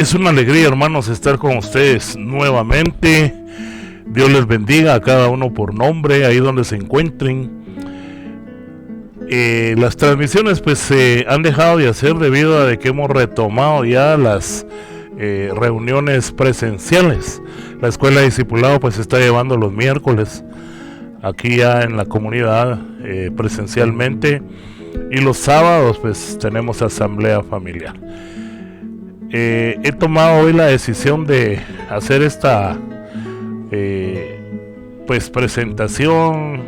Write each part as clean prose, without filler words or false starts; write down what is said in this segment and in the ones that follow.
Es una alegría, hermanos, estar con ustedes nuevamente. Dios les bendiga a cada uno por nombre, ahí donde se encuentren. Las transmisiones pues se han dejado de hacer debido a de que hemos retomado ya las reuniones presenciales. La escuela de discipulado pues se está llevando los miércoles aquí ya en la comunidad presencialmente, y los sábados pues tenemos asamblea familiar. He tomado hoy la decisión de hacer esta pues presentación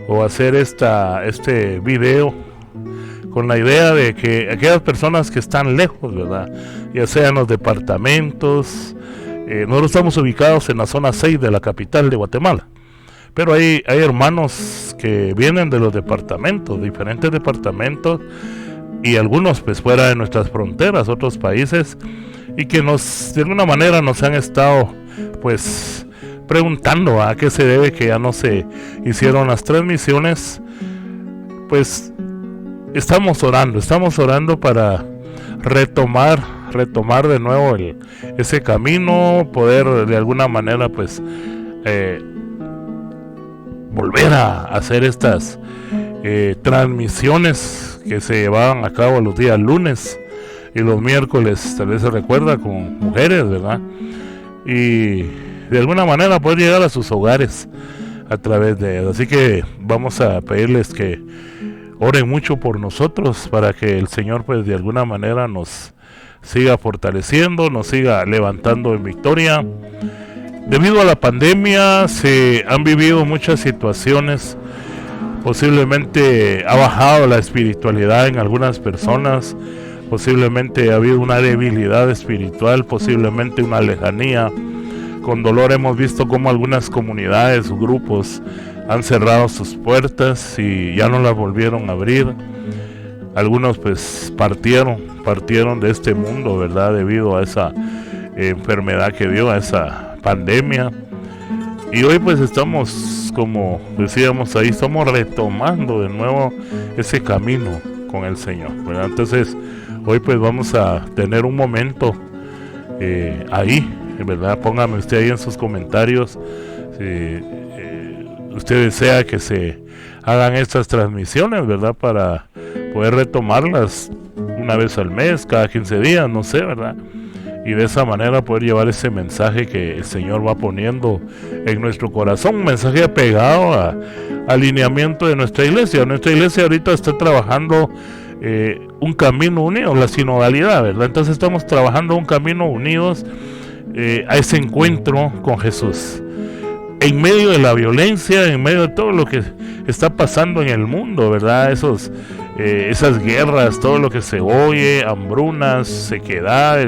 o hacer este video con la idea de que aquellas personas que están lejos, ¿verdad?, ya sean los departamentos, nosotros estamos ubicados en la zona 6 de la capital de Guatemala, pero hay hermanos que vienen de los departamentos, diferentes departamentos, y algunos pues fuera de nuestras fronteras, otros países, y que de alguna manera nos han estado pues preguntando a qué se debe que ya no se hicieron las transmisiones. Pues estamos orando para retomar de nuevo ese camino, poder de alguna manera pues volver a hacer estas transmisiones que se llevaban a cabo los días lunes y los miércoles, tal vez se recuerda, con mujeres, ¿verdad? Y de alguna manera poder llegar a sus hogares a través de ellos. Así que vamos a pedirles que oren mucho por nosotros para que el Señor pues de alguna manera nos siga fortaleciendo, nos siga levantando en victoria. Debido a la pandemia se han vivido muchas situaciones. Posiblemente ha bajado la espiritualidad en algunas personas, posiblemente ha habido una debilidad espiritual, posiblemente una lejanía. Con dolor hemos visto cómo algunas comunidades o grupos han cerrado sus puertas y ya no las volvieron a abrir. Algunos pues partieron de este mundo, ¿verdad?, debido a esa enfermedad que dio, a esa pandemia. Y hoy pues estamos, como decíamos ahí, estamos retomando de nuevo ese camino con el Señor, ¿verdad? Entonces hoy pues vamos a tener un momento ahí, ¿verdad? Póngame usted ahí en sus comentarios si usted desea que se hagan estas transmisiones, ¿verdad?, para poder retomarlas una vez al mes, cada 15 días, no sé, ¿verdad? Y de esa manera poder llevar ese mensaje que el Señor va poniendo en nuestro corazón, un mensaje apegado al alineamiento de nuestra iglesia. Nuestra iglesia ahorita está trabajando un camino unido, la sinodalidad, ¿verdad? Entonces estamos trabajando un camino unidos a ese encuentro con Jesús. En medio de la violencia, en medio de todo lo que está pasando en el mundo, ¿verdad? Esas guerras, todo lo que se oye, hambrunas, sequedad,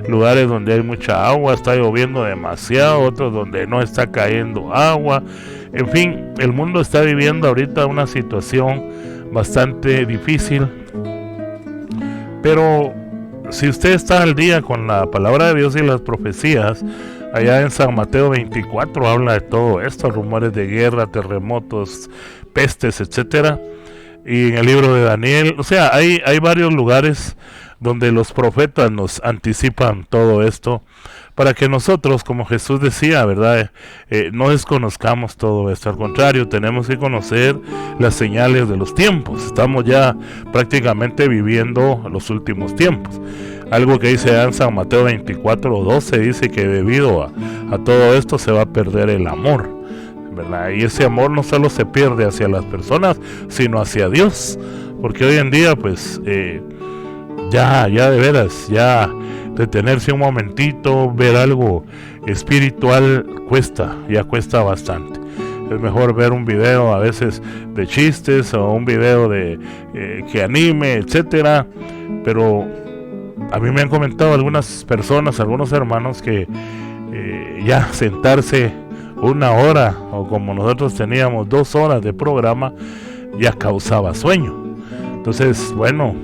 lugares donde hay mucha agua, está lloviendo demasiado, otros donde no está cayendo agua. En fin, el mundo está viviendo ahorita una situación bastante difícil. Pero si usted está al día con la palabra de Dios y las profecías, allá en San Mateo 24 habla de todo esto, rumores de guerra, terremotos, pestes, etcétera. Y en el libro de Daniel, o sea, hay varios lugares donde los profetas nos anticipan todo esto, para que nosotros, como Jesús decía, ¿verdad?, no desconozcamos todo esto. Al contrario, tenemos que conocer las señales de los tiempos. Estamos ya prácticamente viviendo los últimos tiempos. Algo que dice en San Mateo 24:12, dice que debido a todo esto se va a perder el amor, ¿verdad? Y ese amor no solo se pierde hacia las personas, sino hacia Dios, porque hoy en día pues ya de veras, ya detenerse un momentito, ver algo espiritual cuesta bastante. Es mejor ver un video a veces de chistes o un video de que anime, etcétera. Pero a mí me han comentado algunas personas, algunos hermanos, que ya sentarse una hora, o como nosotros teníamos 2 horas de programa, ya causaba sueño. Entonces, bueno,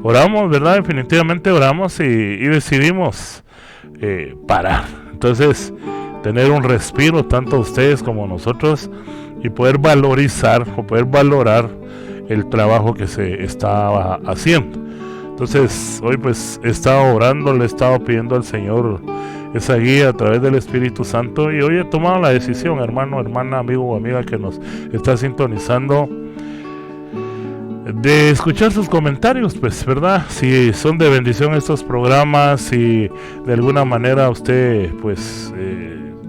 oramos, ¿verdad? Definitivamente oramos y decidimos parar. Entonces, tener un respiro, tanto ustedes como nosotros, y poder valorar el trabajo que se estaba haciendo. Entonces hoy pues he estado orando, le he estado pidiendo al Señor esa guía a través del Espíritu Santo, y hoy he tomado la decisión, hermano, hermana, amigo o amiga que nos está sintonizando, de escuchar sus comentarios, pues, ¿verdad? Si son de bendición estos programas, si de alguna manera usted pues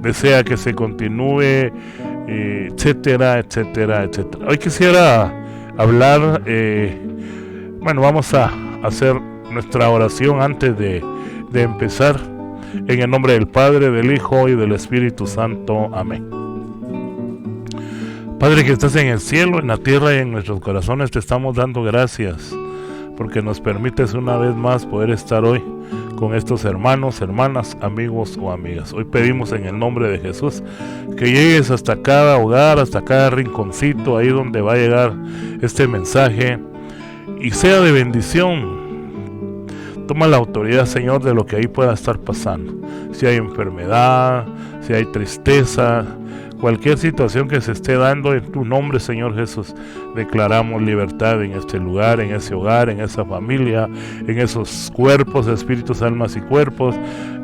desea que se continúe, etcétera, etcétera, etcétera. Hoy quisiera hablar, bueno, vamos a hacer nuestra oración antes de empezar. En el nombre del Padre, del Hijo y del Espíritu Santo. Amén. Padre que estás en el cielo, en la tierra y en nuestros corazones, te estamos dando gracias porque nos permites una vez más poder estar hoy con estos hermanos, hermanas, amigos o amigas. Hoy pedimos en el nombre de Jesús que llegues hasta cada hogar, hasta cada rinconcito, ahí donde va a llegar este mensaje, y sea de bendición. Toma la autoridad, Señor, de lo que ahí pueda estar pasando. Si hay enfermedad, si hay tristeza, cualquier situación que se esté dando, en tu nombre, Señor Jesús, declaramos libertad en este lugar, en ese hogar, en esa familia, en esos cuerpos, espíritus, almas y cuerpos.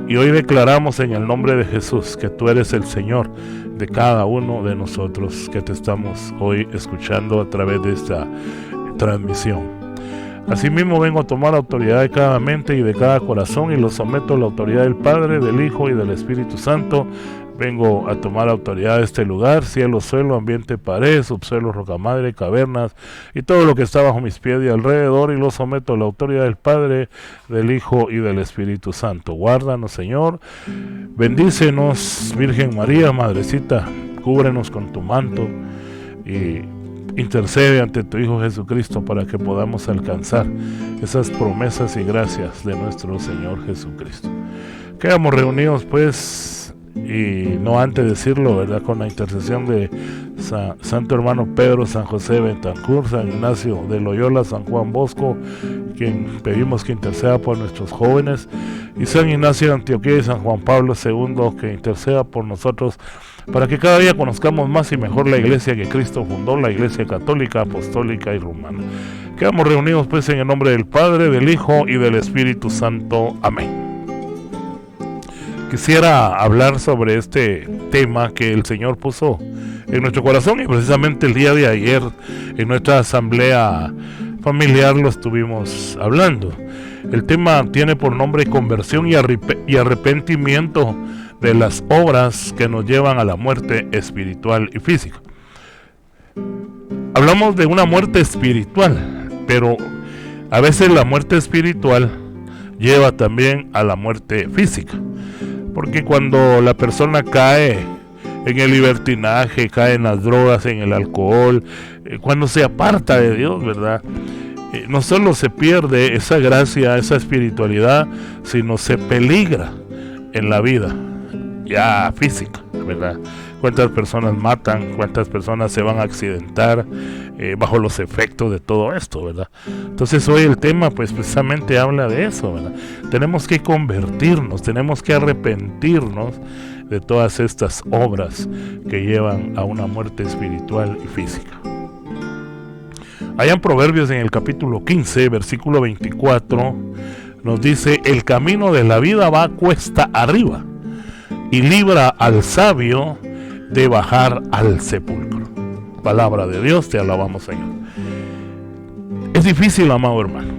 Y hoy declaramos en el nombre de Jesús que tú eres el Señor de cada uno de nosotros que te estamos hoy escuchando a través de esta transmisión. Asimismo vengo a tomar autoridad de cada mente y de cada corazón, y lo someto a la autoridad del Padre, del Hijo y del Espíritu Santo. Vengo a tomar autoridad de este lugar, cielo, suelo, ambiente, pared, subsuelo, rocamadre, cavernas y todo lo que está bajo mis pies y alrededor, y lo someto a la autoridad del Padre, del Hijo y del Espíritu Santo. Guárdanos, Señor, bendícenos, Virgen María, Madrecita, cúbrenos con tu manto y intercede ante tu Hijo Jesucristo para que podamos alcanzar esas promesas y gracias de nuestro Señor Jesucristo. Quedamos reunidos pues, y no antes de decirlo, ¿verdad?, con la intercesión de Santo Hermano Pedro, San José Betancur, San Ignacio de Loyola, San Juan Bosco, quien pedimos que interceda por nuestros jóvenes, y San Ignacio de Antioquía y San Juan Pablo II, que interceda por nosotros, para que cada día conozcamos más y mejor la iglesia que Cristo fundó, la iglesia católica, apostólica y romana. Quedamos reunidos pues en el nombre del Padre, del Hijo y del Espíritu Santo. Amén. Quisiera hablar sobre este tema que el Señor puso en nuestro corazón, y precisamente el día de ayer en nuestra asamblea familiar lo estuvimos hablando. El tema tiene por nombre conversión y arrepentimiento de las obras que nos llevan a la muerte espiritual y física. Hablamos de una muerte espiritual, pero a veces la muerte espiritual lleva también a la muerte física, porque cuando la persona cae en el libertinaje, cae en las drogas, en el alcohol, cuando se aparta de Dios, ¿verdad?, no solo se pierde esa gracia, esa espiritualidad, sino se peligra en la vida ya física, ¿verdad? Cuántas personas matan, cuántas personas se van a accidentar bajo los efectos de todo esto, ¿verdad? Entonces hoy el tema pues precisamente habla de eso, ¿verdad? Tenemos que convertirnos, tenemos que arrepentirnos de todas estas obras que llevan a una muerte espiritual y física. Allá en Proverbios, en el capítulo 15, versículo 24, nos dice: el camino de la vida va cuesta arriba, y libra al sabio de bajar al sepulcro. Palabra de Dios, te alabamos, Señor. Es difícil, amado hermano.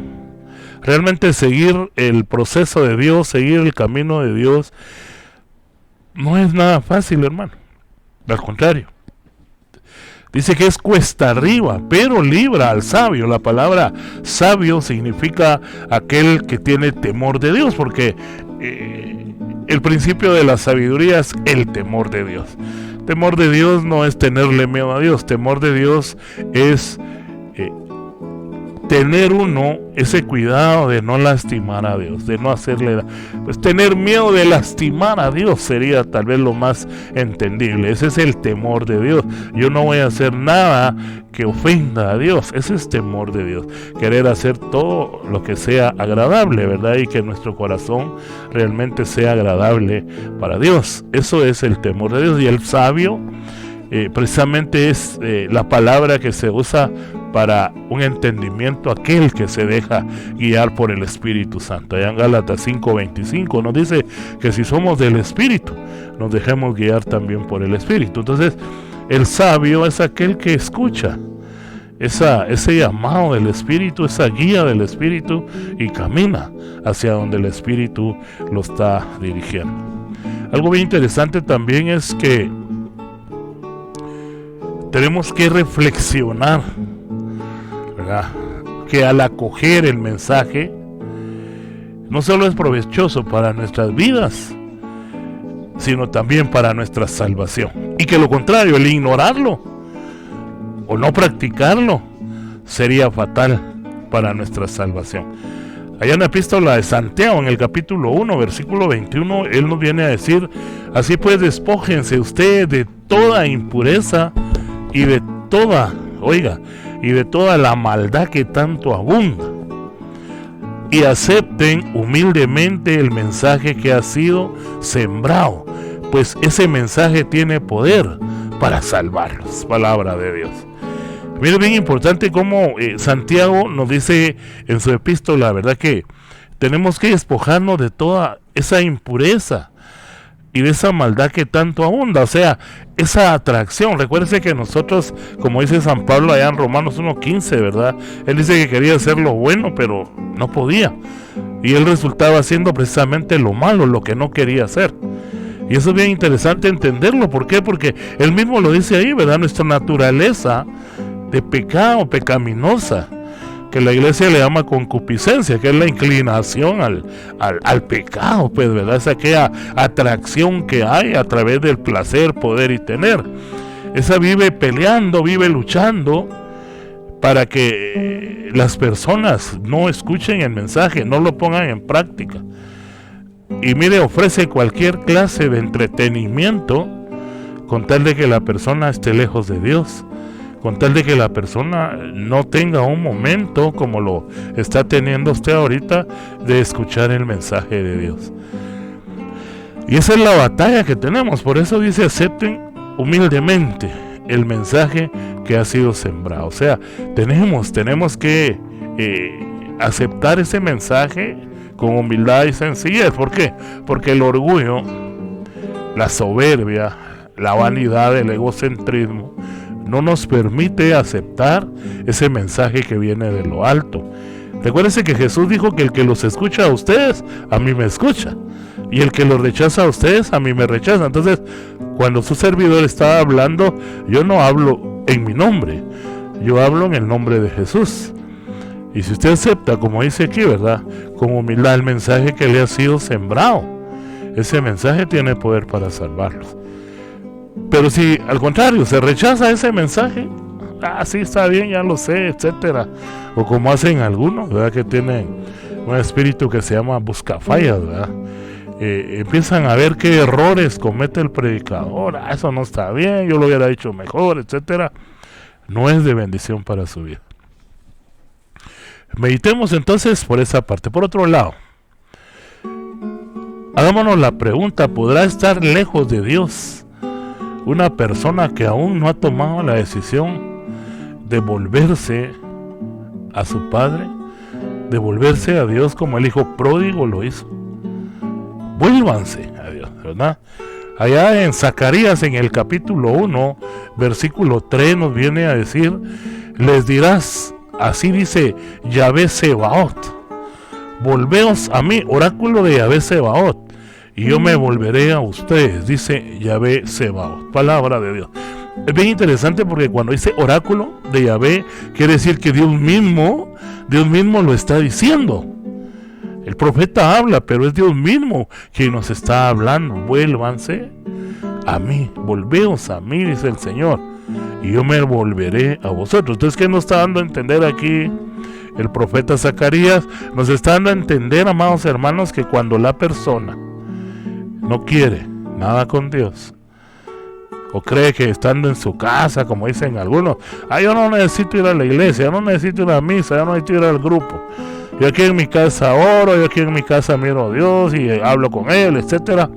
Realmente seguir el proceso de Dios, seguir el camino de Dios, no es nada fácil, hermano. Al contrario. Dice que es cuesta arriba, pero libra al sabio. La palabra sabio significa aquel que tiene temor de Dios, porque el principio de la sabiduría es el temor de Dios. Temor de Dios no es tenerle miedo a Dios. Temor de Dios es tener uno ese cuidado de no lastimar a Dios, de no hacerle, pues tener miedo de lastimar a Dios sería tal vez lo más entendible. Ese es el temor de Dios. Yo no voy a hacer nada que ofenda a Dios. Ese es temor de Dios. Querer hacer todo lo que sea agradable, ¿verdad? Y que nuestro corazón realmente sea agradable para Dios. Eso es el temor de Dios. Y el sabio precisamente es la palabra que se usa para un entendimiento aquel que se deja guiar por el Espíritu Santo. Allá en Gálatas 5:25 nos dice que si somos del Espíritu, nos dejemos guiar también por el Espíritu. Entonces, el sabio es aquel que escucha ese llamado del Espíritu, esa guía del Espíritu, y camina hacia donde el Espíritu lo está dirigiendo. Algo bien interesante también es que tenemos que reflexionar, ¿verdad?, que al acoger el mensaje no solo es provechoso para nuestras vidas, sino también para nuestra salvación, y que lo contrario, el ignorarlo o no practicarlo sería fatal para nuestra salvación. Allá en la epístola de Santiago, en el capítulo 1, versículo 21, él nos viene a decir: así pues, despójense ustedes de toda impureza y de toda la maldad que tanto abunda, y acepten humildemente el mensaje que ha sido sembrado, pues ese mensaje tiene poder para salvarlos. Palabra de Dios. Mire, bien importante cómo Santiago nos dice en su epístola, ¿verdad?, que tenemos que despojarnos de toda esa impureza y de esa maldad que tanto abunda, o sea, esa atracción. Recuérdense que nosotros, como dice San Pablo allá en Romanos 1:15, ¿verdad?, él dice que quería hacer lo bueno, pero no podía, y él resultaba haciendo precisamente lo malo, lo que no quería hacer. Y eso es bien interesante entenderlo. ¿Por qué? Porque él mismo lo dice ahí, ¿verdad?, nuestra naturaleza de pecado, pecaminosa, que la iglesia le llama concupiscencia, que es la inclinación al pecado, pues, ¿verdad?, es aquella atracción que hay a través del placer, poder y tener. Esa vive peleando, vive luchando para que las personas no escuchen el mensaje, no lo pongan en práctica. Y mire, ofrece cualquier clase de entretenimiento con tal de que la persona esté lejos de Dios, con tal de que la persona no tenga un momento como lo está teniendo usted ahorita de escuchar el mensaje de Dios. Y esa es la batalla que tenemos. Por eso dice: acepten humildemente el mensaje que ha sido sembrado. O sea, tenemos que aceptar ese mensaje con humildad y sencillez. ¿Por qué? Porque el orgullo, la soberbia, la vanidad, el egocentrismo no nos permite aceptar ese mensaje que viene de lo alto. Recuérdense que Jesús dijo que el que los escucha a ustedes, a mí me escucha, y el que los rechaza a ustedes, a mí me rechaza. Entonces, cuando su servidor está hablando, yo no hablo en mi nombre, yo hablo en el nombre de Jesús. Y si usted acepta, como dice aquí, ¿verdad?, con humildad el mensaje que le ha sido sembrado, ese mensaje tiene poder para salvarlos. Pero si al contrario se rechaza ese mensaje, sí está bien, ya lo sé, etcétera, o como hacen algunos, ¿verdad?, que tienen un espíritu que se llama buscafallas, ¿verdad?, empiezan a ver qué errores comete el predicador. Eso no está bien, yo lo hubiera dicho mejor, etcétera. No es de bendición para su vida. Meditemos entonces por esa parte. Por otro lado, hagámonos la pregunta: ¿podrá estar lejos de Dios una persona que aún no ha tomado la decisión de volverse a su Padre, de volverse a Dios como el hijo pródigo lo hizo? Vuélvanse a Dios, ¿verdad? Allá en Zacarías, en el capítulo 1, versículo 3, nos viene a decir: les dirás, así dice Yahvé Sebaot, volveos a mí, oráculo de Yahvé Sebaot, y yo me volveré a ustedes, dice Yahvé Sebaot. Palabra de Dios. Es bien interesante porque cuando dice oráculo de Yahvé, quiere decir que Dios mismo lo está diciendo. El profeta habla, pero es Dios mismo quien nos está hablando. Vuélvanse a mí, volveos a mí, dice el Señor, y yo me volveré a vosotros. Entonces, ¿qué nos está dando a entender aquí el profeta Zacarías? Nos está dando a entender, amados hermanos, que cuando la persona no quiere nada con Dios, o cree que estando en su casa, como dicen algunos, yo no necesito ir a la iglesia, yo no necesito ir a la misa, yo no necesito ir al grupo, yo aquí en mi casa oro, yo aquí en mi casa miro a Dios y hablo con Él, etcétera.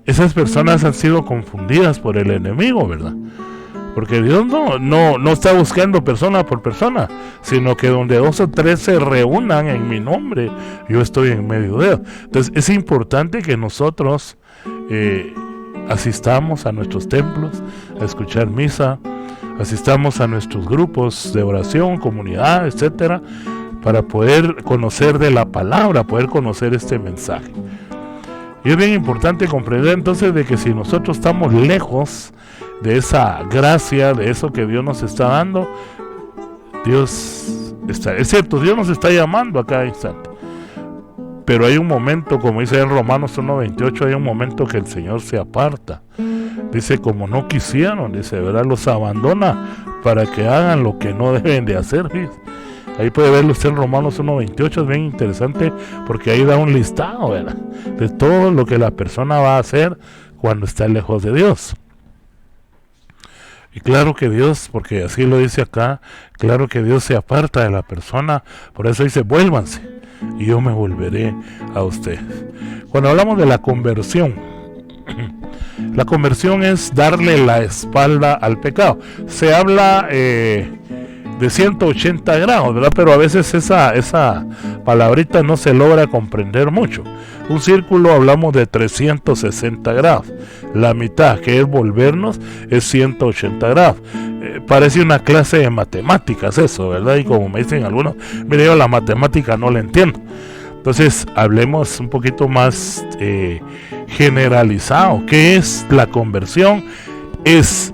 esas personas han sido confundidas por el enemigo, ¿verdad? Porque Dios no está buscando persona por persona, sino que donde 2 o 3 se reúnan en mi nombre, yo estoy en medio de ellos. Entonces es importante que nosotros asistamos a nuestros templos a escuchar misa, asistamos a nuestros grupos de oración, comunidad, etcétera, para poder conocer de la palabra, poder conocer este mensaje. Y es bien importante comprender entonces de que si nosotros estamos lejos de esa gracia, de eso que Dios nos está dando, Dios está, es cierto, Dios nos está llamando a cada instante, pero hay un momento, como dice en Romanos 1:28, hay un momento que el Señor se aparta. Dice, como no quisieron, dice, ¿verdad? Los abandona para que hagan lo que no deben de hacer, ¿sí? Ahí puede verlo usted en Romanos 1:28, es bien interesante porque ahí da un listado, ¿verdad?, de todo lo que la persona va a hacer cuando está lejos de Dios. Y claro que Dios, porque así lo dice acá, claro que Dios se aparta de la persona, por eso dice, vuélvanse y yo me volveré a ustedes. Cuando hablamos de la conversión es darle la espalda al pecado. Se habla de 180 grados, ¿verdad? Pero a veces esa palabrita no se logra comprender mucho. Un círculo hablamos de 360 grados. La mitad, que es volvernos, es 180 grados. Parece una clase de matemáticas eso, ¿verdad? Y como me dicen algunos, mire, yo la matemática no la entiendo. Entonces, hablemos un poquito más generalizado. ¿Qué es la conversión? Es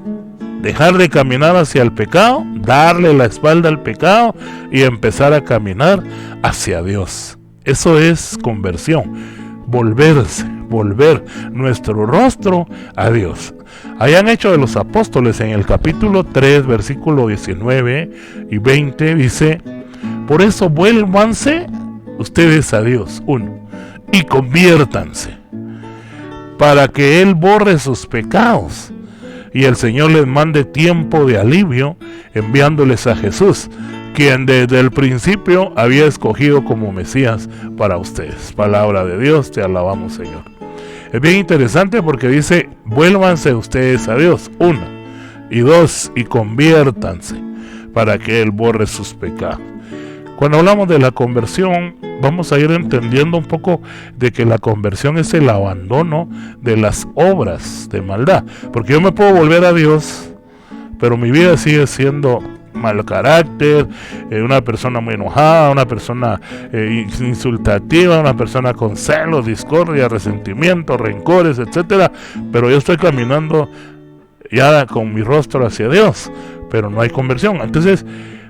dejar de caminar hacia el pecado, darle la espalda al pecado y empezar a caminar hacia Dios. Eso es conversión. Volver nuestro rostro a Dios. Allá en Hechos de los Apóstoles, en el capítulo 3, versículo 19 y 20, dice, por eso vuélvanse ustedes a Dios, y conviértanse, para que Él borre sus pecados, y el Señor les mande tiempo de alivio, enviándoles a Jesús, quien desde el principio había escogido como Mesías para ustedes. Palabra de Dios, te alabamos, Señor. Es bien interesante porque dice, vuélvanse ustedes a Dios, 1, y 2, y conviértanse, para que Él borre sus pecados. Cuando hablamos de la conversión, vamos a ir entendiendo un poco de que la conversión es el abandono de las obras de maldad. Porque yo me puedo volver a Dios, pero mi vida sigue siendo mal carácter, una persona muy enojada, una persona insultativa, una persona con celos, discordia, resentimiento, rencores, etcétera. Pero yo estoy caminando ya con mi rostro hacia Dios, pero no hay conversión. Entonces,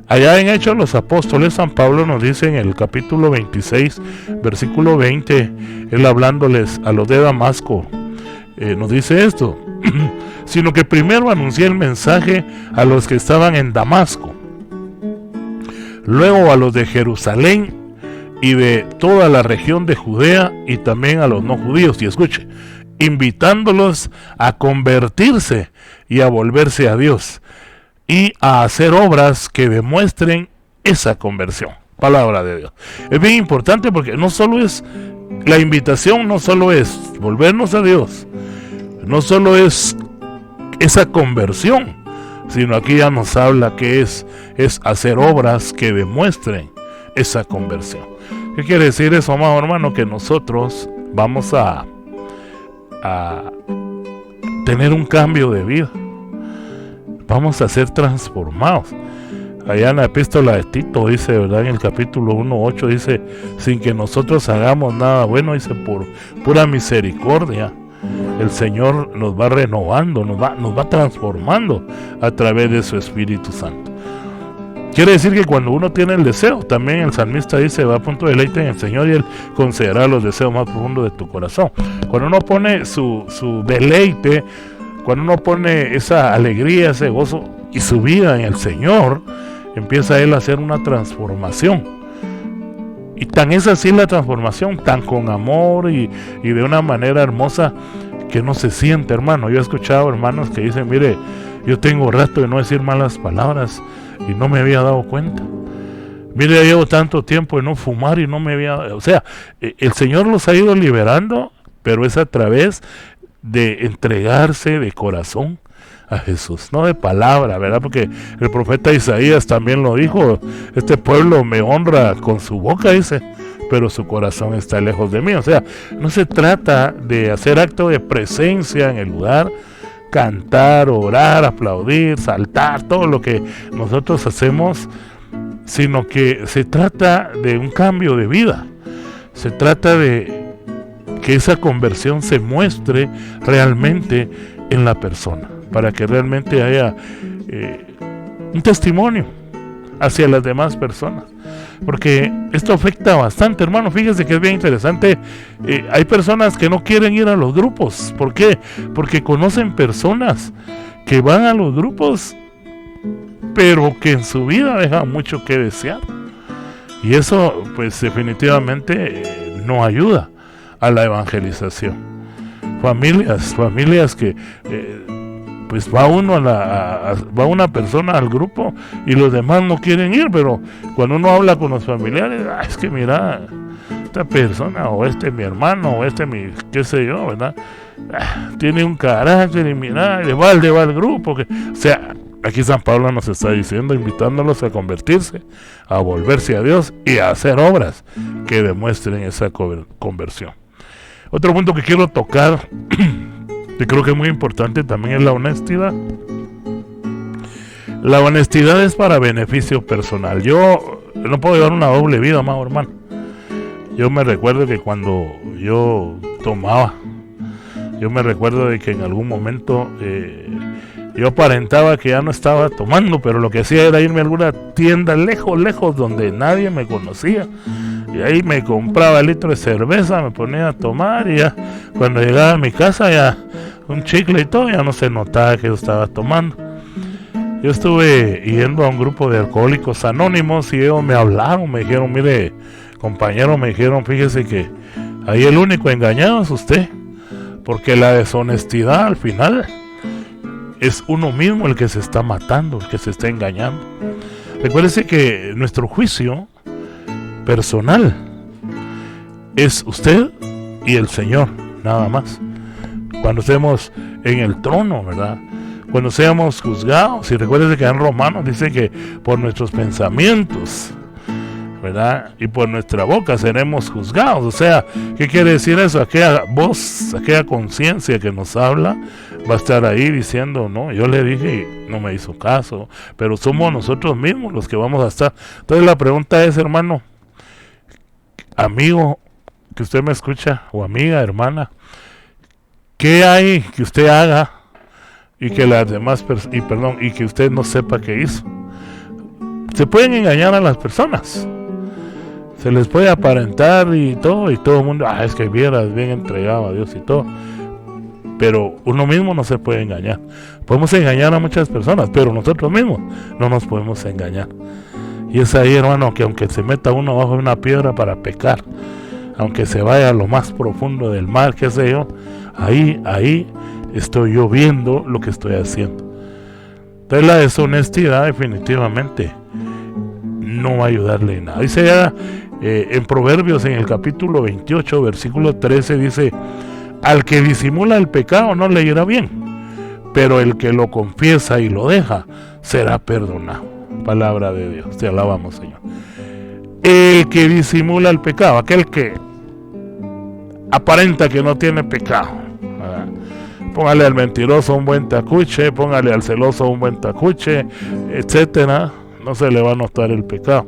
allá en Hechos de los Apóstoles, San Pablo nos dice en el capítulo 26, versículo 20, él hablándoles a los de Damasco, nos dice esto, sino que primero anuncié el mensaje a los que estaban en Damasco, luego a los de Jerusalén y de toda la región de Judea y también a los no judíos, y escuche, invitándolos a convertirse y a volverse a Dios, y a hacer obras que demuestren esa conversión. Palabra de Dios. Es bien importante porque no solo es la invitación, no solo es volvernos a Dios, no solo es esa conversión, sino aquí ya nos habla que es hacer obras que demuestren esa conversión. ¿Qué quiere decir eso, amado hermano? Que nosotros vamos a tener un cambio de vida. Vamos a ser transformados. Allá en la epístola de Tito dice, ¿verdad? En el capítulo 1:8 dice, sin que nosotros hagamos nada bueno, dice, por pura misericordia, el Señor nos va renovando, nos va transformando a través de su Espíritu Santo. Quiere decir que cuando uno tiene el deseo, también el salmista dice, va a punto de deleite en el Señor y Él concederá los deseos más profundos de tu corazón. Cuando uno pone su deleite, cuando uno pone esa alegría, ese gozo y su vida en el Señor, empieza Él a hacer una transformación. Y tan es así la transformación, tan con amor y de una manera hermosa que no se siente, hermano. Yo he escuchado hermanos que dicen, mire, yo tengo rato de no decir malas palabras y no me había dado cuenta. Mire, llevo tanto tiempo de no fumar y no me había... O sea, el Señor los ha ido liberando, pero es a través de entregarse de corazón a Jesús, no de palabra, ¿verdad? Porque el profeta Isaías también lo dijo: este pueblo me honra con su boca, dice, pero su corazón está lejos de mí. O sea, no se trata de hacer acto de presencia en el lugar, cantar, orar, aplaudir, saltar, todo lo que nosotros hacemos, sino que se trata de un cambio de vida. Se trata de que esa conversión se muestre realmente en la persona, para que realmente haya un testimonio hacia las demás personas, porque esto afecta bastante, hermano. Fíjese que es bien interesante. Hay personas que no quieren ir a los grupos. ¿Por qué? Porque conocen personas que van a los grupos, pero que en su vida dejan mucho que desear, y eso pues definitivamente no ayuda a la evangelización. Familias que pues va una persona al grupo y los demás no quieren ir, pero cuando uno habla con los familiares, es que mira, esta persona, o mi hermano, o mi, qué sé yo, ¿verdad? Tiene un carácter, y mira, le va al grupo. O sea, aquí San Pablo nos está diciendo, invitándolos a convertirse, a volverse a Dios y a hacer obras que demuestren esa conversión. Otro punto que quiero tocar, que creo que es muy importante también, es la honestidad. La honestidad es para beneficio personal. Yo no puedo llevar una doble vida, amado hermano. Yo me recuerdo que cuando yo tomaba, yo me recuerdo de que en algún momento yo aparentaba que ya no estaba tomando, pero lo que hacía era irme a alguna tienda lejos, donde nadie me conocía, y ahí me compraba el litro de cerveza, me ponía a tomar, y ya cuando llegaba a mi casa, ya un chicle y todo, ya no se notaba que yo estaba tomando. Yo estuve yendo a un grupo de alcohólicos anónimos, y ellos me hablaron, me dijeron: mire, compañero, me dijeron, fíjese que ahí el único engañado es usted, porque la deshonestidad al final es uno mismo el que se está matando, el que se está engañando. Recuérdese que nuestro juicio personal es usted y el Señor, nada más. Cuando estemos en el trono, ¿verdad? Cuando seamos juzgados. Y recuérdese que en Romanos dice que por nuestros pensamientos, ¿verdad?, y por nuestra boca seremos juzgados. O sea, ¿qué quiere decir eso? Aquella voz, aquella conciencia que nos habla va a estar ahí diciendo: no, yo le dije y no me hizo caso. Pero somos nosotros mismos los que vamos a estar. Entonces la pregunta es, hermano, amigo que usted me escucha, o amiga, hermana, ¿qué hay que usted haga y que las demás y que usted no sepa qué hizo? Se pueden engañar a las personas, se les puede aparentar y todo el mundo, es que vieras bien entregado a Dios y todo, pero uno mismo no se puede engañar. Podemos engañar a muchas personas, pero nosotros mismos no nos podemos engañar. Y es ahí, hermano, que aunque se meta uno bajo una piedra para pecar, aunque se vaya a lo más profundo del mar, qué sé yo, ahí estoy yo viendo lo que estoy haciendo. Entonces la deshonestidad definitivamente no va a ayudarle en nada. Dice ya en Proverbios, en el capítulo 28, versículo 13, dice: al que disimula el pecado no le irá bien, pero el que lo confiesa y lo deja será perdonado. Palabra de Dios, te alabamos, Señor. El que disimula el pecado, aquel que aparenta que no tiene pecado, ¿verdad? Póngale al mentiroso un buen tacuche, póngale al celoso un buen tacuche, etcétera, no se le va a notar el pecado.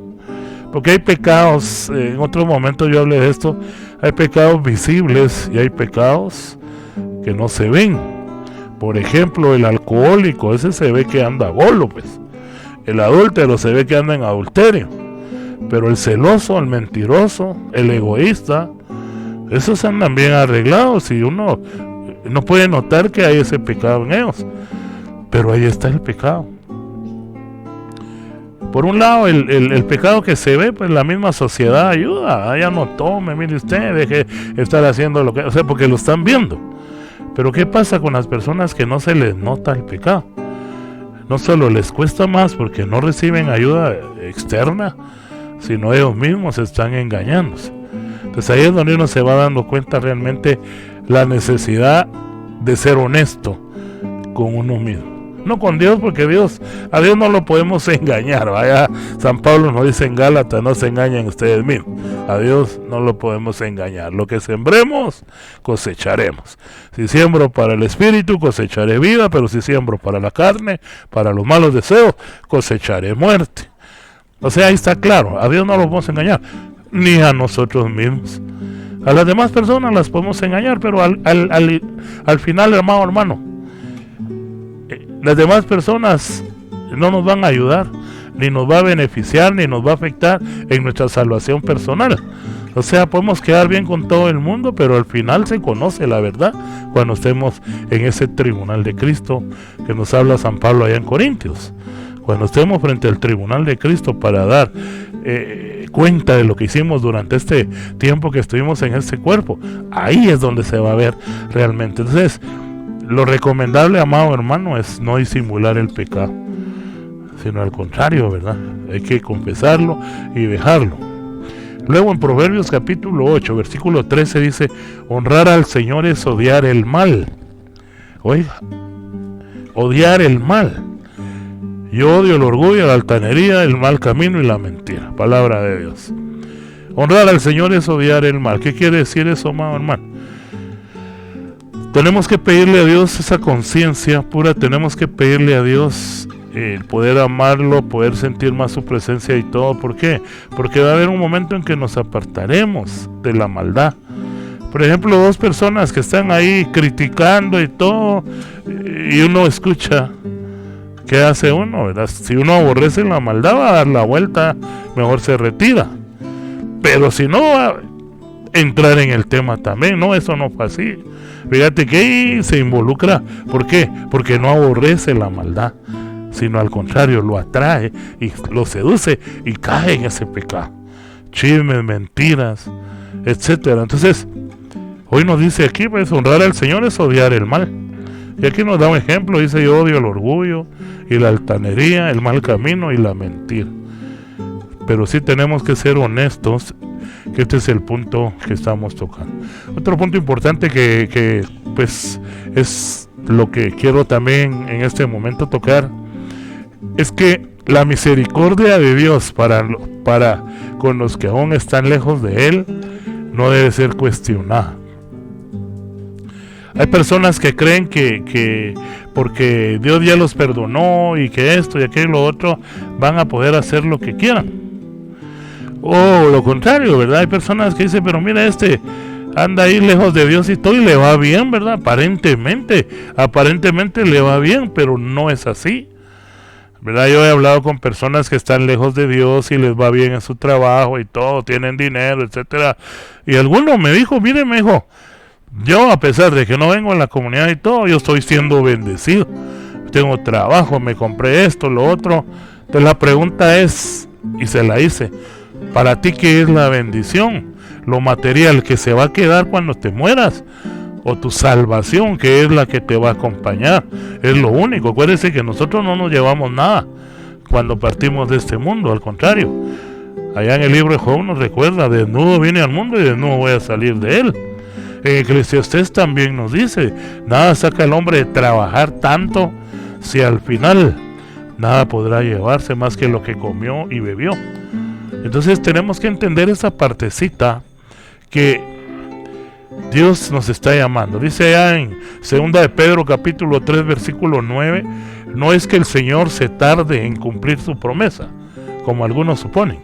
Porque hay pecados, en otro momento yo hablé de esto, hay pecados visibles y hay pecados que no se ven. Por ejemplo, el alcohólico, ese se ve que anda golo, pues. El adúltero se ve que anda en adulterio. Pero el celoso, el mentiroso, el egoísta, esos andan bien arreglados, y uno no puede notar que hay ese pecado en ellos, pero ahí está el pecado. Por un lado, el pecado que se ve, pues la misma sociedad ayuda. Ya no tome, mire usted, deje de estar haciendo lo que... O sea, porque lo están viendo. Pero ¿qué pasa con las personas que no se les nota el pecado? No solo les cuesta más porque no reciben ayuda externa, sino ellos mismos están engañándose. Entonces ahí es donde uno se va dando cuenta realmente la necesidad de ser honesto con uno mismo. No con Dios, porque a Dios no lo podemos engañar. Vaya, San Pablo nos dice en Gálatas, no se engañen ustedes mismos. A Dios no lo podemos engañar. Lo que sembremos, cosecharemos. Si siembro para el espíritu, cosecharé vida, pero si siembro para la carne, para los malos deseos, cosecharé muerte. O sea, ahí está claro, a Dios no lo podemos engañar, ni a nosotros mismos. A las demás personas las podemos engañar, pero al final, hermano, las demás personas no nos van a ayudar, ni nos va a beneficiar, ni nos va a afectar en nuestra salvación personal. O sea, podemos quedar bien con todo el mundo, pero al final se conoce la verdad cuando estemos en ese tribunal de Cristo que nos habla San Pablo allá en Corintios. Cuando estemos frente al tribunal de Cristo para dar cuenta de lo que hicimos durante este tiempo que estuvimos en este cuerpo, ahí es donde se va a ver realmente. Entonces, lo recomendable, amado hermano, es no disimular el pecado, sino al contrario, ¿verdad? Hay que confesarlo y dejarlo. Luego en Proverbios capítulo 8, versículo 13 dice: honrar al Señor es odiar el mal. Oiga, odiar el mal. Yo odio el orgullo, la altanería, el mal camino y la mentira. Palabra de Dios. Honrar al Señor es odiar el mal. ¿Qué quiere decir eso, amado hermano? Tenemos que pedirle a Dios esa conciencia pura, tenemos que pedirle a Dios el poder amarlo, poder sentir más su presencia y todo. ¿Por qué? Porque va a haber un momento en que nos apartaremos de la maldad. Por ejemplo, dos personas que están ahí criticando y todo, y uno escucha, ¿qué hace uno, verdad? Si uno aborrece la maldad, va a dar la vuelta, mejor se retira. Pero si no, va a entrar en el tema también. No, eso no fue así. Fíjate que ahí se involucra. ¿Por qué? Porque no aborrece la maldad, sino al contrario, lo atrae y lo seduce y cae en ese pecado. Chismes, mentiras, etcétera. Entonces, hoy nos dice aquí, pues, honrar al Señor es odiar el mal. Y aquí nos da un ejemplo, dice: yo odio el orgullo y la altanería, el mal camino y la mentira. Pero sí tenemos que ser honestos, que este es el punto que estamos tocando. Otro punto importante que pues es lo que quiero también en este momento tocar, es que la misericordia de Dios para con los que aún están lejos de Él no debe ser cuestionada. Hay personas que creen que porque Dios ya los perdonó y que esto y aquello y lo otro van a poder hacer lo que quieran. O lo contrario, ¿verdad? Hay personas que dicen: pero mira, anda ahí lejos de Dios y todo y le va bien, ¿verdad? Aparentemente le va bien, pero no es así, ¿verdad? Yo he hablado con personas que están lejos de Dios y les va bien en su trabajo y todo, tienen dinero, etcétera. Y alguno me dijo: mire, me dijo, yo a pesar de que no vengo en la comunidad y todo, yo estoy siendo bendecido. Tengo trabajo, me compré esto, lo otro. Entonces la pregunta es, y se la hice: ¿para ti qué es la bendición? ¿Lo material que se va a quedar cuando te mueras? ¿O tu salvación, que es la que te va a acompañar? Es lo único. Acuérdense que nosotros no nos llevamos nada cuando partimos de este mundo. Al contrario, allá en el libro de Job nos recuerda: desnudo vine al mundo y desnudo voy a salir de él. En Eclesiastés también nos dice: nada saca el hombre de trabajar tanto si al final nada podrá llevarse más que lo que comió y bebió. Entonces tenemos que entender esa partecita que Dios nos está llamando. Dice allá en 2 de Pedro capítulo 3 versículo 9: no es que el Señor se tarde en cumplir su promesa, como algunos suponen,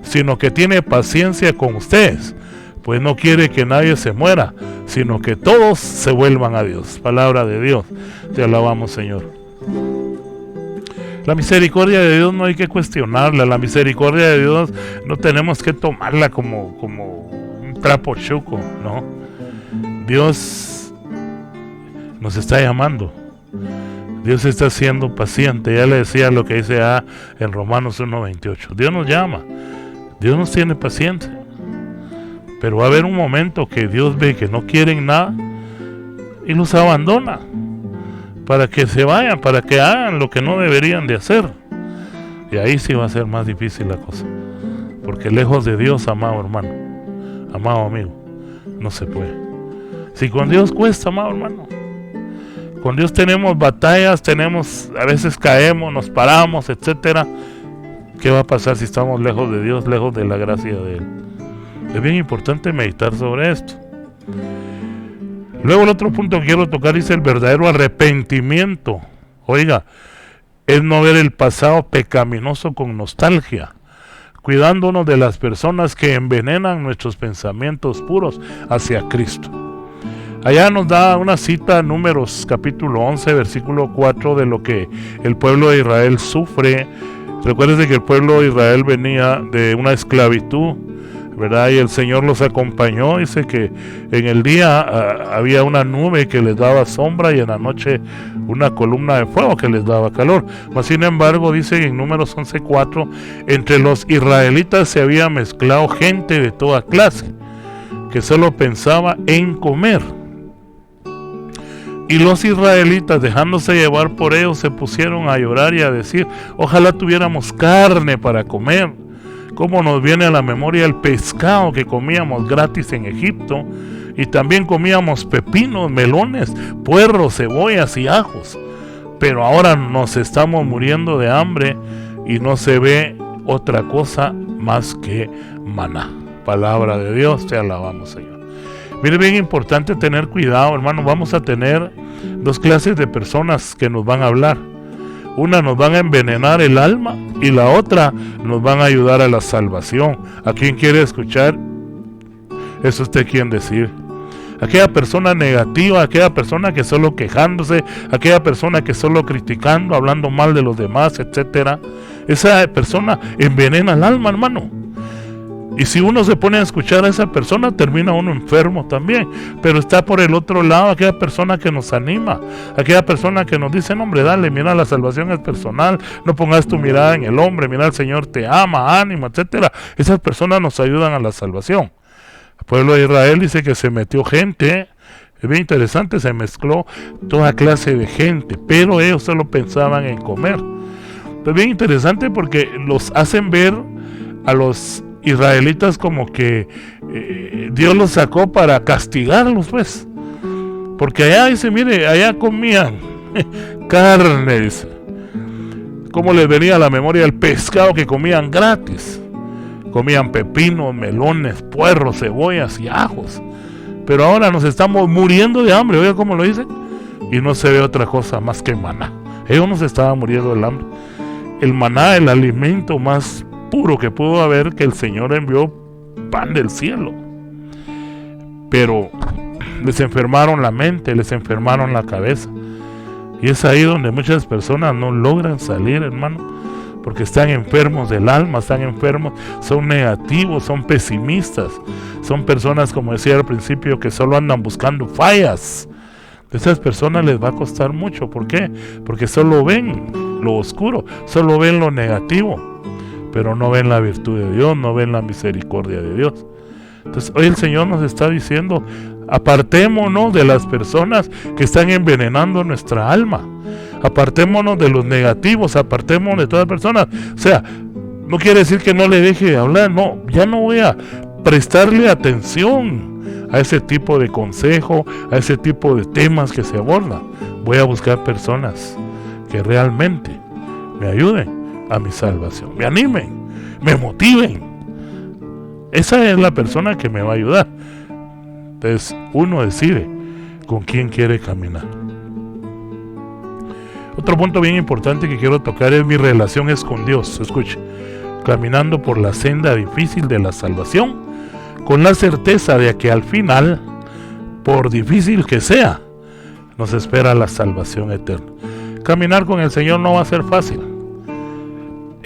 sino que tiene paciencia con ustedes, pues no quiere que nadie se muera, sino que todos se vuelvan a Dios. Palabra de Dios. Te alabamos, Señor. La misericordia de Dios no hay que cuestionarla. La misericordia de Dios no tenemos que tomarla como un trapo chuco, ¿no? Dios nos está llamando. Dios está siendo paciente. Ya le decía lo que dice en Romanos 1:28. Dios nos llama. Dios nos tiene paciencia. Pero va a haber un momento que Dios ve que no quieren nada y los abandona para que se vayan, para que hagan lo que no deberían de hacer. Y ahí sí va a ser más difícil la cosa, porque lejos de Dios, amado hermano, amado amigo, no se puede. Si con Dios cuesta, amado hermano, Con Dios tenemos batallas, a veces caemos, nos paramos, etcétera. ¿Qué va a pasar si estamos lejos de Dios, lejos de la gracia de Él? Es bien importante meditar sobre esto. Luego el otro punto que quiero tocar dice el verdadero arrepentimiento. Oiga, es no ver el pasado pecaminoso con nostalgia, cuidándonos de las personas que envenenan nuestros pensamientos puros hacia Cristo. Allá nos da una cita, Números capítulo 11, versículo 4, de lo que el pueblo de Israel sufre. Recuerden que el pueblo de Israel venía de una esclavitud, ¿verdad? Y el Señor los acompañó. Dice que en el día había una nube que les daba sombra y en la noche una columna de fuego que les daba calor. Mas sin embargo, dice en Números 11:4, entre los israelitas se había mezclado gente de toda clase, que solo pensaba en comer. Y los israelitas, dejándose llevar por ellos, se pusieron a llorar y a decir: ojalá tuviéramos carne para comer. Como nos viene a la memoria el pescado que comíamos gratis en Egipto, y también comíamos pepinos, melones, puerros, cebollas y ajos. Pero ahora nos estamos muriendo de hambre y no se ve otra cosa más que maná. Palabra de Dios, te alabamos, Señor. Mire, bien importante tener cuidado, hermano. Vamos a tener dos clases de personas que nos van a hablar. Una nos van a envenenar el alma y la otra nos van a ayudar a la salvación. ¿A quién quiere escuchar? Es usted quien decide. Aquella persona negativa, aquella persona que solo quejándose, aquella persona que solo criticando, hablando mal de los demás, etcétera. Esa persona envenena el alma, hermano. Y si uno se pone a escuchar a esa persona, termina uno enfermo también. Pero está por el otro lado aquella persona que nos anima, aquella persona que nos dice: no, hombre, dale, mira, la salvación es personal, no pongas tu mirada en el hombre, mira, el Señor te ama, ánimo, etcétera. Esas personas nos ayudan a la salvación. El pueblo de Israel dice que se metió gente, es bien interesante, se mezcló toda clase de gente, pero ellos solo pensaban en comer. Es bien interesante porque los hacen ver a los israelitas como que Dios los sacó para castigarlos, pues, porque allá dice, mire, allá comían carne, dice, como les venía a la memoria el pescado que comían gratis, comían pepinos, melones, puerros, cebollas y ajos, pero ahora nos estamos muriendo de hambre. Oiga cómo lo dicen, y no se ve otra cosa más que maná. Ellos nos estaban muriendo del hambre. El maná, el alimento más puro que pudo haber, que el Señor envió pan del cielo, pero les enfermaron la mente, les enfermaron la cabeza, y es ahí donde muchas personas no logran salir, hermano, porque están enfermos del alma, están enfermos, son negativos, son pesimistas, son personas, como decía al principio, que solo andan buscando fallas. A esas personas les va a costar mucho. ¿Por qué? Porque solo ven lo oscuro, solo ven lo negativo, pero no ven la virtud de Dios, no ven la misericordia de Dios. Entonces hoy el Señor nos está diciendo: apartémonos de las personas que están envenenando nuestra alma, apartémonos de los negativos, apartémonos de todas las personas. O sea, no quiere decir que no le deje de hablar, no, ya no voy a prestarle atención a ese tipo de consejo, a ese tipo de temas que se abordan. Voy a buscar personas que realmente me ayuden a mi salvación, me animen, me motiven. Esa es la persona que me va a ayudar. Entonces uno decide con quién quiere caminar. Otro punto bien importante que quiero tocar es mi relación es con Dios. Escuche, caminando por la senda difícil de la salvación, con la certeza de que al final, por difícil que sea, nos espera la salvación eterna. Caminar con el Señor no va a ser fácil.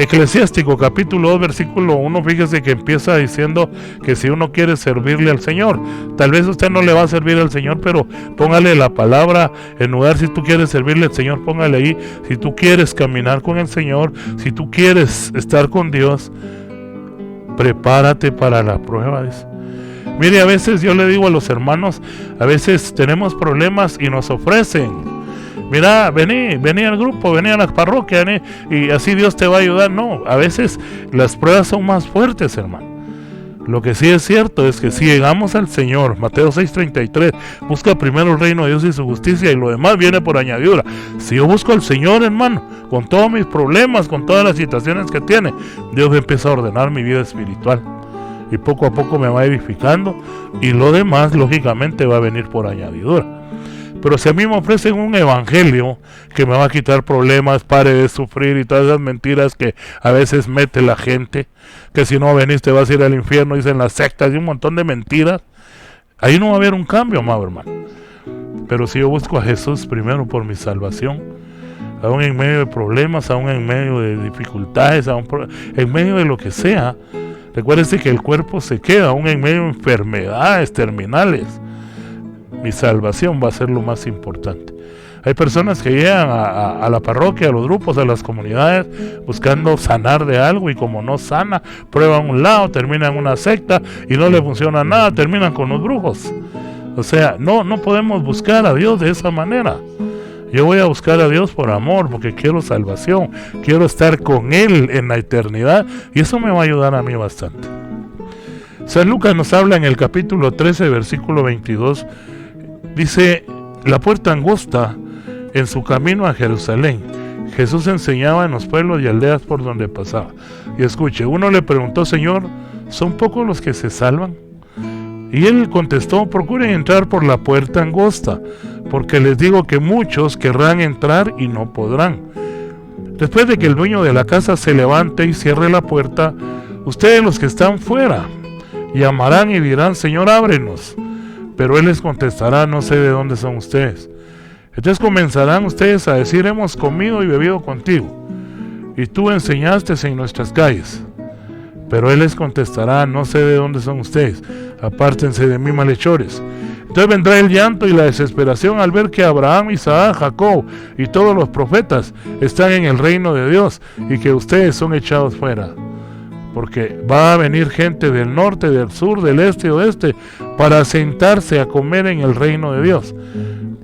Eclesiástico capítulo 2 versículo 1, fíjese que empieza diciendo que si uno quiere servirle al Señor, tal vez usted no le va a servir al Señor, pero póngale la palabra en lugar. Si tú quieres servirle al Señor, póngale ahí: si tú quieres caminar con el Señor, si tú quieres estar con Dios, prepárate para la prueba, dice. Mire, a veces yo le digo a los hermanos, a veces tenemos problemas y nos ofrecen: mira, vení al grupo, vení a la parroquia, vení, y así Dios te va a ayudar. No, a veces las pruebas son más fuertes, hermano. Lo que sí es cierto es que si llegamos al Señor, Mateo 6:33, busca primero el reino de Dios y su justicia y lo demás viene por añadidura. Si yo busco al Señor, hermano, con todos mis problemas, con todas las situaciones que tiene, Dios empieza a ordenar mi vida espiritual y poco a poco me va edificando y lo demás lógicamente va a venir por añadidura. Pero si a mí me ofrecen un evangelio que me va a quitar problemas, pare de sufrir y todas esas mentiras que a veces mete la gente, que si no venís te vas a ir al infierno, dicen las sectas y un montón de mentiras, ahí no va a haber un cambio, amado hermano. Pero si yo busco a Jesús primero por mi salvación, aún en medio de problemas, aún en medio de dificultades, en medio de lo que sea, recuérdese que el cuerpo se queda, aún en medio de enfermedades terminales, mi salvación va a ser lo más importante. Hay personas que llegan a la parroquia, a los grupos, a las comunidades, buscando sanar de algo y como no sana, prueban un lado, terminan en una secta y no le funciona nada, terminan con los brujos. O sea, no podemos buscar a Dios de esa manera. Yo voy a buscar a Dios por amor, porque quiero salvación, quiero estar con Él en la eternidad y eso me va a ayudar a mí bastante. San Lucas nos habla en el capítulo 13, versículo 22, dice: la puerta angosta en su camino a Jerusalén. Jesús enseñaba en los pueblos y aldeas por donde pasaba. Y escuche, uno le preguntó: Señor, ¿son pocos los que se salvan? Y él contestó: procuren entrar por la puerta angosta, porque les digo que muchos querrán entrar y no podrán. Después de que el dueño de la casa se levante y cierre la puerta, ustedes los que están fuera llamarán y dirán: Señor, ábrenos. Pero él les contestará: no sé de dónde son ustedes. Entonces comenzarán ustedes a decir: hemos comido y bebido contigo, y tú enseñaste en nuestras calles. Pero él les contestará: no sé de dónde son ustedes, apártense de mí, malhechores. Entonces vendrá el llanto y la desesperación al ver que Abraham, Isaac, Jacob y todos los profetas están en el reino de Dios y que ustedes son echados fuera. Porque va a venir gente del norte, del sur, del este y oeste para sentarse a comer en el reino de Dios.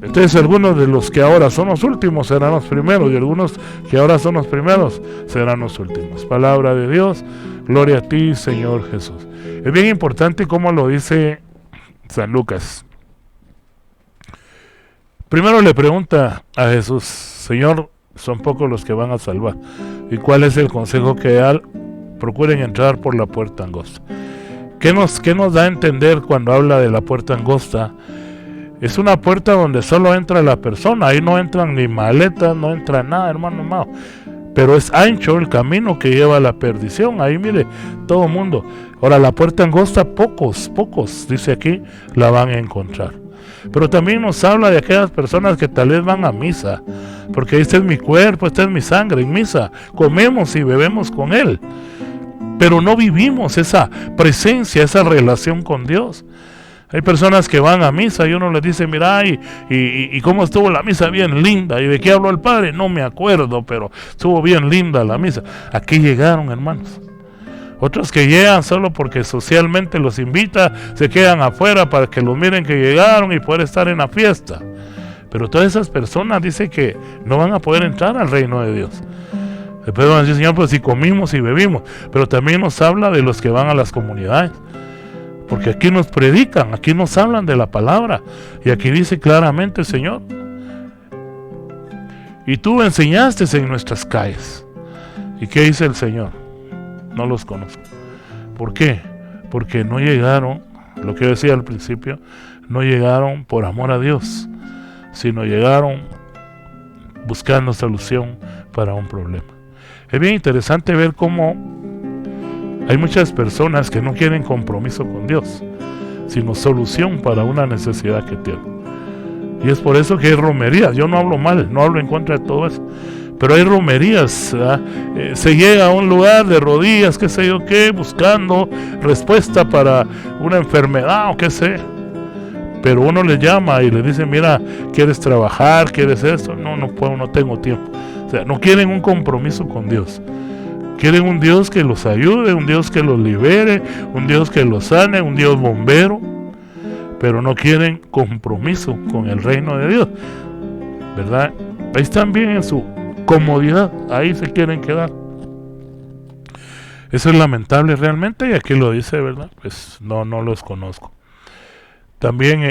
Entonces algunos de los que ahora son los últimos serán los primeros, y algunos que ahora son los primeros serán los últimos. Palabra de Dios, gloria a ti, Señor Jesús. Es bien importante cómo lo dice San Lucas. Primero le pregunta a Jesús: Señor, son pocos los que van a salvar. ¿Y cuál es el consejo que da? Procuren entrar por la puerta angosta. ¿Qué nos da a entender cuando habla de la puerta angosta? Es una puerta donde solo entra la persona, ahí no entran ni maletas, no entra nada, hermano amado. Pero es ancho el camino que lleva a la perdición, ahí mire, todo mundo. Ahora, la puerta angosta, pocos, dice aquí, la van a encontrar. Pero también nos habla de aquellas personas que tal vez van a misa, porque este es mi cuerpo, esta es mi sangre, en misa comemos y bebemos con Él, pero no vivimos esa presencia, esa relación con Dios. Hay personas que van a misa y uno les dice: mira, y cómo estuvo la misa, bien linda. ¿Y de qué habló el padre? No me acuerdo, pero estuvo bien linda la misa. ¿A qué llegaron, hermanos? Otros que llegan solo porque socialmente los invita, se quedan afuera para que los miren que llegaron y poder estar en la fiesta. Pero todas esas personas dicen que no van a poder entrar al reino de Dios. Después van a decir: Señor, pues si comimos y bebimos. Pero también nos habla de los que van a las comunidades, porque aquí nos predican, aquí nos hablan de la palabra, y aquí dice claramente: Señor, y tú enseñaste en nuestras calles. ¿Y qué dice el Señor? No los conozco. ¿Por qué? Porque no llegaron, lo que yo decía al principio, no llegaron por amor a Dios, sino llegaron buscando solución para un problema. Es bien interesante ver cómo hay muchas personas que no quieren compromiso con Dios, sino solución para una necesidad que tienen. Y es por eso que hay romerías. Yo no hablo mal, no hablo en contra de todo eso, pero hay romerías. Se llega a un lugar de rodillas, qué sé yo qué, buscando respuesta para una enfermedad o qué sé. Pero uno le llama y le dice: mira, ¿quieres trabajar? ¿Quieres esto? No puedo, no tengo tiempo. O sea, no quieren un compromiso con Dios. Quieren un Dios que los ayude, un Dios que los libere, un Dios que los sane, un Dios bombero, pero no quieren compromiso con el reino de Dios, ¿verdad? Ahí están bien en su comodidad, ahí se quieren quedar. Eso es lamentable realmente, y aquí lo dice, ¿verdad? Pues no los conozco. También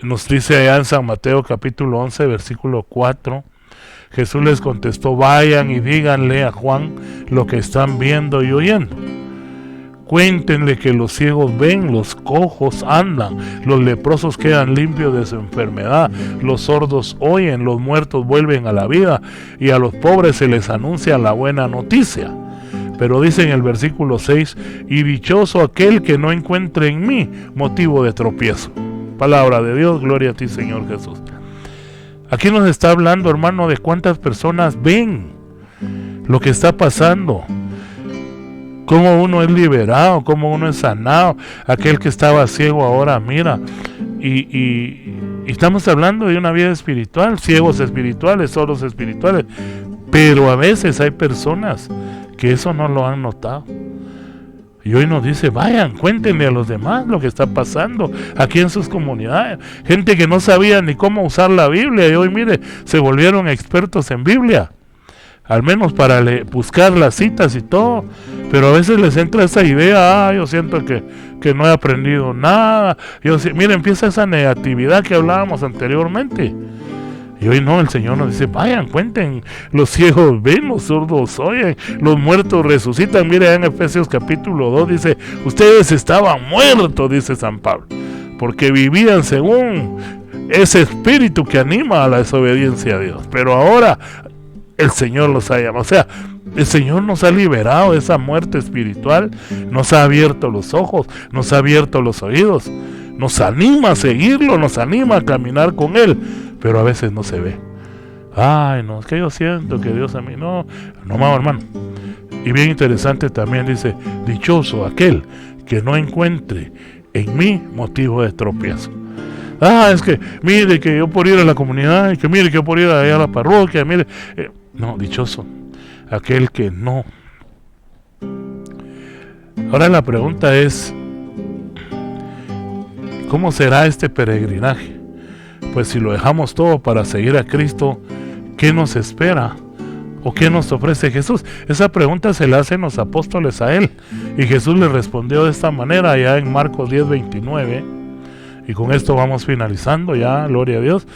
nos dice allá en San Mateo capítulo 11, versículo 4, Jesús les contestó: vayan y díganle a Juan lo que están viendo y oyendo. Cuéntenle que los ciegos ven, los cojos andan, los leprosos quedan limpios de su enfermedad, los sordos oyen, los muertos vuelven a la vida, y a los pobres se les anuncia la buena noticia. Pero dice en el versículo 6, y dichoso aquel que no encuentre en mí motivo de tropiezo. Palabra de Dios, gloria a ti, Señor Jesús. Aquí nos está hablando, hermano, de cuántas personas ven lo que está pasando, cómo uno es liberado, cómo uno es sanado. Aquel que estaba ciego ahora mira. Y estamos hablando de una vida espiritual, ciegos espirituales, sordos espirituales. Pero a veces hay personas que eso no lo han notado. Y hoy nos dice: vayan, cuéntenle a los demás lo que está pasando aquí en sus comunidades. Gente que no sabía ni cómo usar la Biblia, y hoy, mire, se volvieron expertos en Biblia. Al menos para buscar las citas y todo. Pero a veces les entra esa idea: yo siento que no he aprendido nada. Mire, empieza esa negatividad que hablábamos anteriormente. Y hoy no, el Señor nos dice: vayan, cuenten, los ciegos ven, los sordos oyen, los muertos resucitan. Mire, en Efesios capítulo 2 dice: ustedes estaban muertos, dice San Pablo, porque vivían según ese espíritu que anima a la desobediencia a Dios. Pero ahora el Señor los ha llamado. O sea, el Señor nos ha liberado de esa muerte espiritual, nos ha abierto los ojos, nos ha abierto los oídos, nos anima a seguirlo, nos anima a caminar con Él, pero a veces no se ve. Ay, no, es que yo siento que Dios a mí, no, hermano. Y bien interesante también dice: dichoso aquel que no encuentre en mí motivo de tropiezo. Es que mire que yo por ir a la comunidad, y que mire que yo por ir allá a la parroquia, mire, no, dichoso aquel que no. Ahora la pregunta es: ¿cómo será este peregrinaje? Pues si lo dejamos todo para seguir a Cristo, ¿qué nos espera? ¿O qué nos ofrece Jesús? Esa pregunta se la hacen los apóstoles a Él, y Jesús le respondió de esta manera allá en Marcos 10:29. Y con esto vamos finalizando ya, gloria a Dios.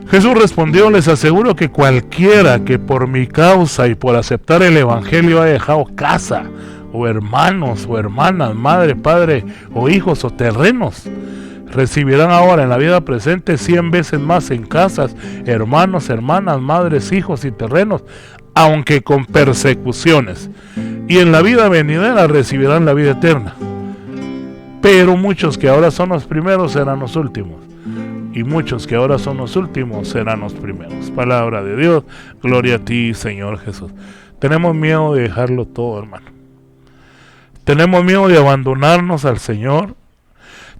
Jesús respondió: les aseguro que cualquiera que por mi causa y por aceptar el Evangelio ha dejado casa, o hermanos, o hermanas, madre, padre, o hijos, o terrenos, recibirán ahora en la vida presente 100 veces más en casas, hermanos, hermanas, madres, hijos y terrenos, aunque con persecuciones. Y en la vida venidera recibirán la vida eterna. Pero muchos que ahora son los primeros serán los últimos, y muchos que ahora son los últimos serán los primeros. Palabra de Dios, gloria a ti, Señor Jesús. Tenemos miedo de dejarlo todo, hermano. Tenemos miedo de abandonarnos al Señor.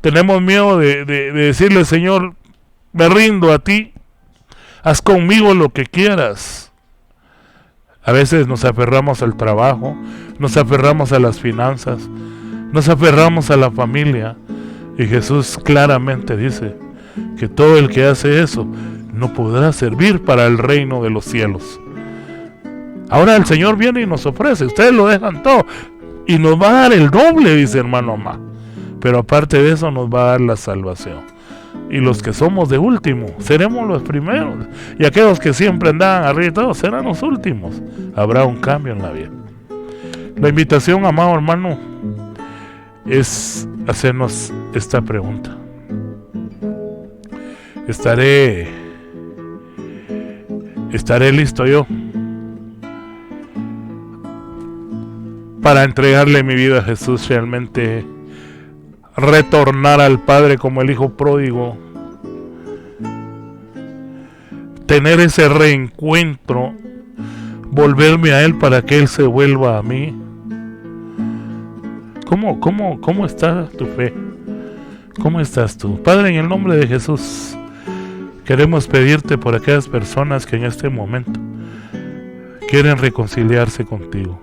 Tenemos miedo de decirle: Señor, me rindo a ti, haz conmigo lo que quieras. A veces nos aferramos al trabajo, nos aferramos a las finanzas, nos aferramos a la familia, y Jesús claramente dice que todo el que hace eso no podrá servir para el reino de los cielos. Ahora el Señor viene y nos ofrece: ustedes lo dejan todo y nos va a dar el doble, dice hermano Amá. Pero aparte de eso nos va a dar la salvación. Y los que somos de último seremos los primeros, y aquellos que siempre andaban arriba y todo serán los últimos. Habrá un cambio en la vida. La invitación, amado hermano, es hacernos esta pregunta: ¿Estaré listo yo para entregarle mi vida a Jesús, realmente retornar al Padre como el hijo pródigo, tener ese reencuentro, volverme a Él para que Él se vuelva a mí? ¿Cómo está tu fe? ¿Cómo estás tú? Padre, en el nombre de Jesús, queremos pedirte por aquellas personas que en este momento quieren reconciliarse contigo.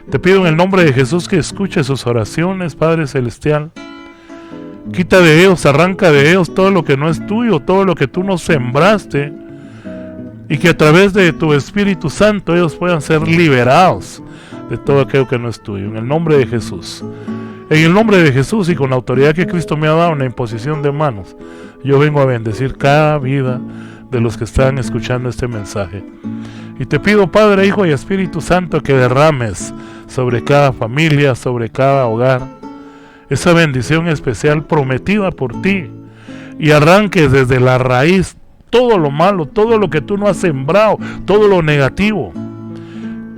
Te pido en el nombre de Jesús que escuche sus oraciones, Padre Celestial. Quita de ellos, arranca de ellos todo lo que no es tuyo, todo lo que tú no sembraste, y que a través de tu Espíritu Santo ellos puedan ser liberados de todo aquello que no es tuyo. En el nombre de Jesús. En el nombre de Jesús y con la autoridad que Cristo me ha dado en la imposición de manos, yo vengo a bendecir cada vida de los que están escuchando este mensaje. Y te pido, Padre, Hijo y Espíritu Santo, que derrames sobre cada familia, sobre cada hogar, esa bendición especial prometida por ti, y arranques desde la raíz todo lo malo, todo lo que tú no has sembrado, todo lo negativo,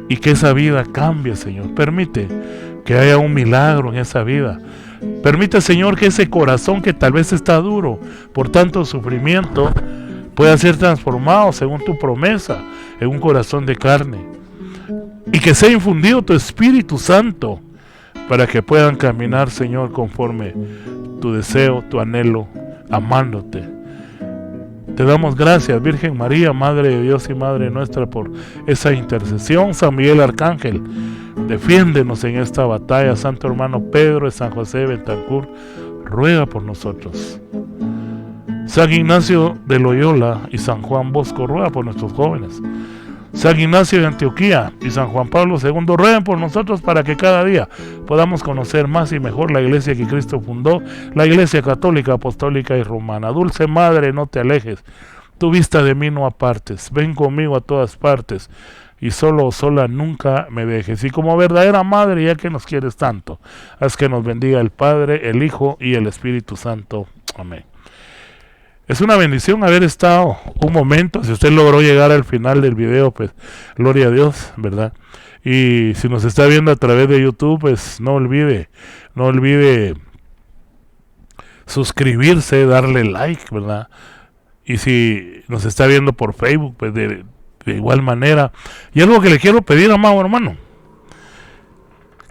y que esa vida cambie, Señor. Permite que haya un milagro en esa vida. Permite, Señor, que ese corazón que tal vez está duro por tanto sufrimiento pueda ser transformado según tu promesa en un corazón de carne, y que sea infundido tu Espíritu Santo para que puedan caminar, Señor, conforme tu deseo, tu anhelo, amándote. Te damos gracias, Virgen María, Madre de Dios y Madre nuestra, por esa intercesión. San Miguel Arcángel, defiéndenos en esta batalla. Santo hermano Pedro de San José de Betancur, ruega por nosotros. San Ignacio de Loyola y San Juan Bosco, ruega por nuestros jóvenes. San Ignacio de Antioquía y San Juan Pablo II, rueguen por nosotros para que cada día podamos conocer más y mejor la iglesia que Cristo fundó, la iglesia católica, apostólica y romana. Dulce Madre, no te alejes, tu vista de mí no apartes, ven conmigo a todas partes, y solo o sola nunca me dejes. Y como verdadera Madre, ya que nos quieres tanto, haz que nos bendiga el Padre, el Hijo y el Espíritu Santo. Amén. Es una bendición haber estado un momento. Si usted logró llegar al final del video, pues gloria a Dios, ¿verdad? Y si nos está viendo a través de YouTube, pues no olvide suscribirse, darle like, ¿verdad? Y si nos está viendo por Facebook, pues de igual manera. Y algo que le quiero pedir, amado hermano,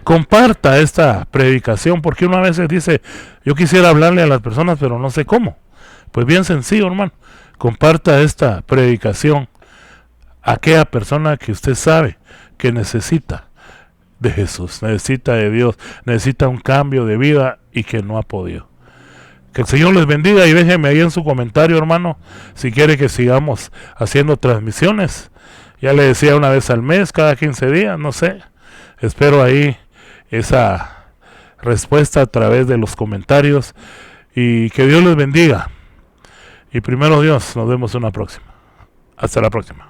comparta esta predicación, porque uno a veces dice, yo quisiera hablarle a las personas, pero no sé cómo. Pues bien sencillo, hermano, comparta esta predicación a aquella persona que usted sabe que necesita de Jesús, necesita de Dios, necesita un cambio de vida y que no ha podido. Que el Señor les bendiga, y déjeme ahí en su comentario, hermano, si quiere que sigamos haciendo transmisiones. Ya le decía, una vez al mes, cada 15 días, no sé. Espero ahí esa respuesta a través de los comentarios, y que Dios les bendiga. Y primero Dios, nos vemos en una próxima. Hasta la próxima.